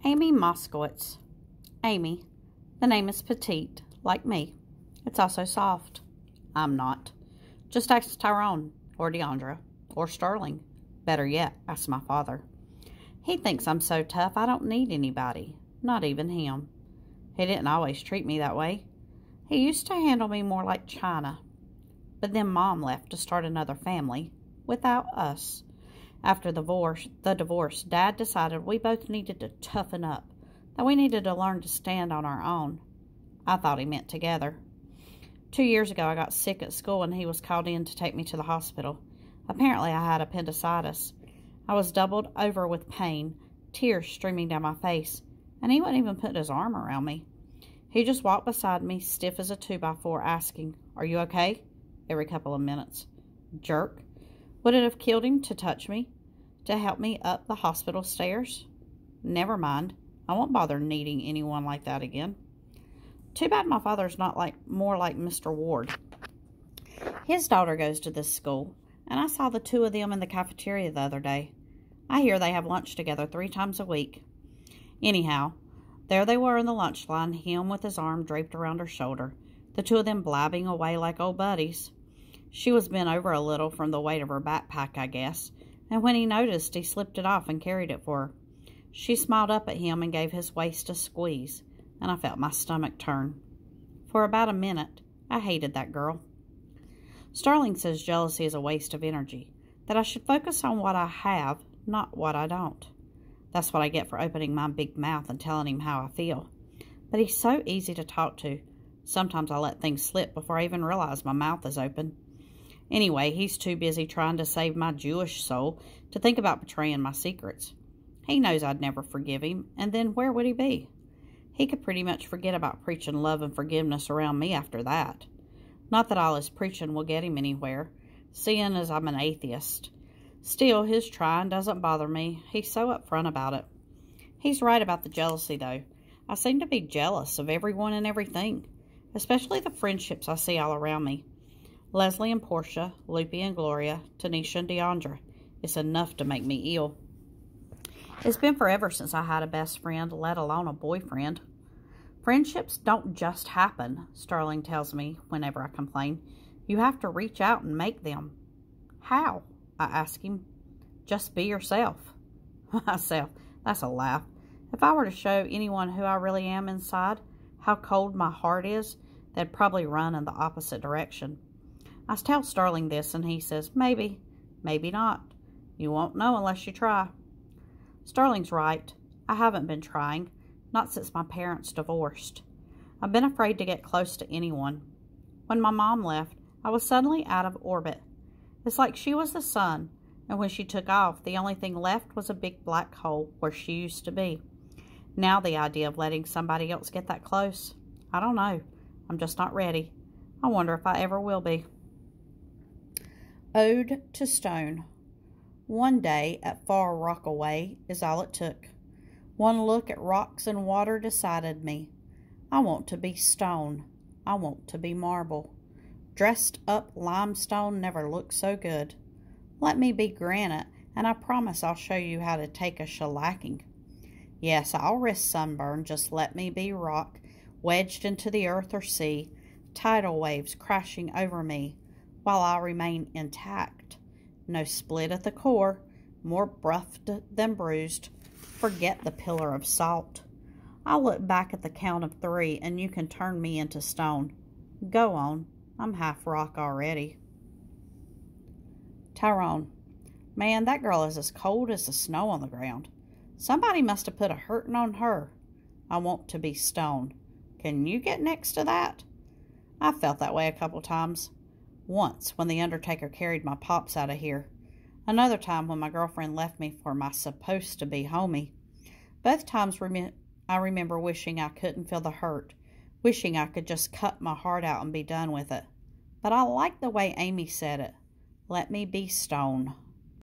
Amy Moscowitz. Amy. The name is petite, like me. It's also soft. I'm not. Just ask Tyrone, or Deandra, or Sterling. Better yet, ask my father. He thinks I'm so tough I don't need anybody, not even him. He didn't always treat me that way. He used to handle me more like China. But then Mom left to start another family, without us. After the divorce, Dad decided we both needed to toughen up, that we needed to learn to stand on our own. I thought he meant together. 2 years ago, I got sick at school and he was called in to take me to the hospital. Apparently, I had appendicitis. I was doubled over with pain, tears streaming down my face, and he wouldn't even put his arm around me. He just walked beside me, stiff as a 2x4, asking, "Are you okay?" every couple of minutes. Jerk. Would it have killed him to touch me? To help me up the hospital stairs? Never mind. I won't bother needing anyone like that again. Too bad my father's not more like Mr. Ward. His daughter goes to this school, and I saw the two of them in the cafeteria the other day. I hear they have lunch together 3 times a week. Anyhow, there they were in the lunch line, him with his arm draped around her shoulder, the two of them blabbing away like old buddies. She was bent over a little from the weight of her backpack, I guess, and when he noticed, he slipped it off and carried it for her. She smiled up at him and gave his waist a squeeze, and I felt my stomach turn. For about a minute, I hated that girl. Sterling says jealousy is a waste of energy, that I should focus on what I have, not what I don't. That's what I get for opening my big mouth and telling him how I feel. But he's so easy to talk to. Sometimes I let things slip before I even realize my mouth is open. Anyway, he's too busy trying to save my Jewish soul to think about betraying my secrets. He knows I'd never forgive him, and then where would he be? He could pretty much forget about preaching love and forgiveness around me after that. Not that all his preaching will get him anywhere, seeing as I'm an atheist. Still, his trying doesn't bother me. He's so upfront about it. He's right about the jealousy, though. I seem to be jealous of everyone and everything, especially the friendships I see all around me. Leslie and Portia, Loopy and Gloria, Tanisha and Deandra. It's enough to make me ill. It's been forever since I had a best friend, let alone a boyfriend. Friendships don't just happen, Sterling tells me whenever I complain. You have to reach out and make them. How? I ask him. Just be yourself. Myself. That's a laugh. If I were to show anyone who I really am inside, how cold my heart is, they'd probably run in the opposite direction. I tell Sterling this, and he says, maybe, maybe not. You won't know unless you try. Sterling's right. I haven't been trying, not since my parents divorced. I've been afraid to get close to anyone. When my mom left, I was suddenly out of orbit. It's like she was the sun, and when she took off, the only thing left was a big black hole where she used to be. Now the idea of letting somebody else get that close, I don't know. I'm just not ready. I wonder if I ever will be. Ode to Stone. One day at Far Rockaway is all it took. One look at rocks and water decided me. I want to be stone. I want to be marble. Dressed up limestone never looked so good. Let me be granite, and I promise I'll show you how to take a shellacking. Yes, I'll risk sunburn, just let me be rock, wedged into the earth or sea, tidal waves crashing over me, while I remain intact. No split at the core, more buffed than bruised. Forget the pillar of salt. I'll look back at the count of 3, and you can turn me into stone. Go on, I'm half rock already. Tyrone. Man, that girl is as cold as the snow on the ground. Somebody must have put a hurting on her. I want to be stone. Can you get next to that? I felt that way a couple times. Once, when the undertaker carried my pops out of here. Another time when my girlfriend left me for my supposed-to-be homie. Both times I remember wishing I couldn't feel the hurt, wishing I could just cut my heart out and be done with it. But I like the way Amy said it. Let me be stone.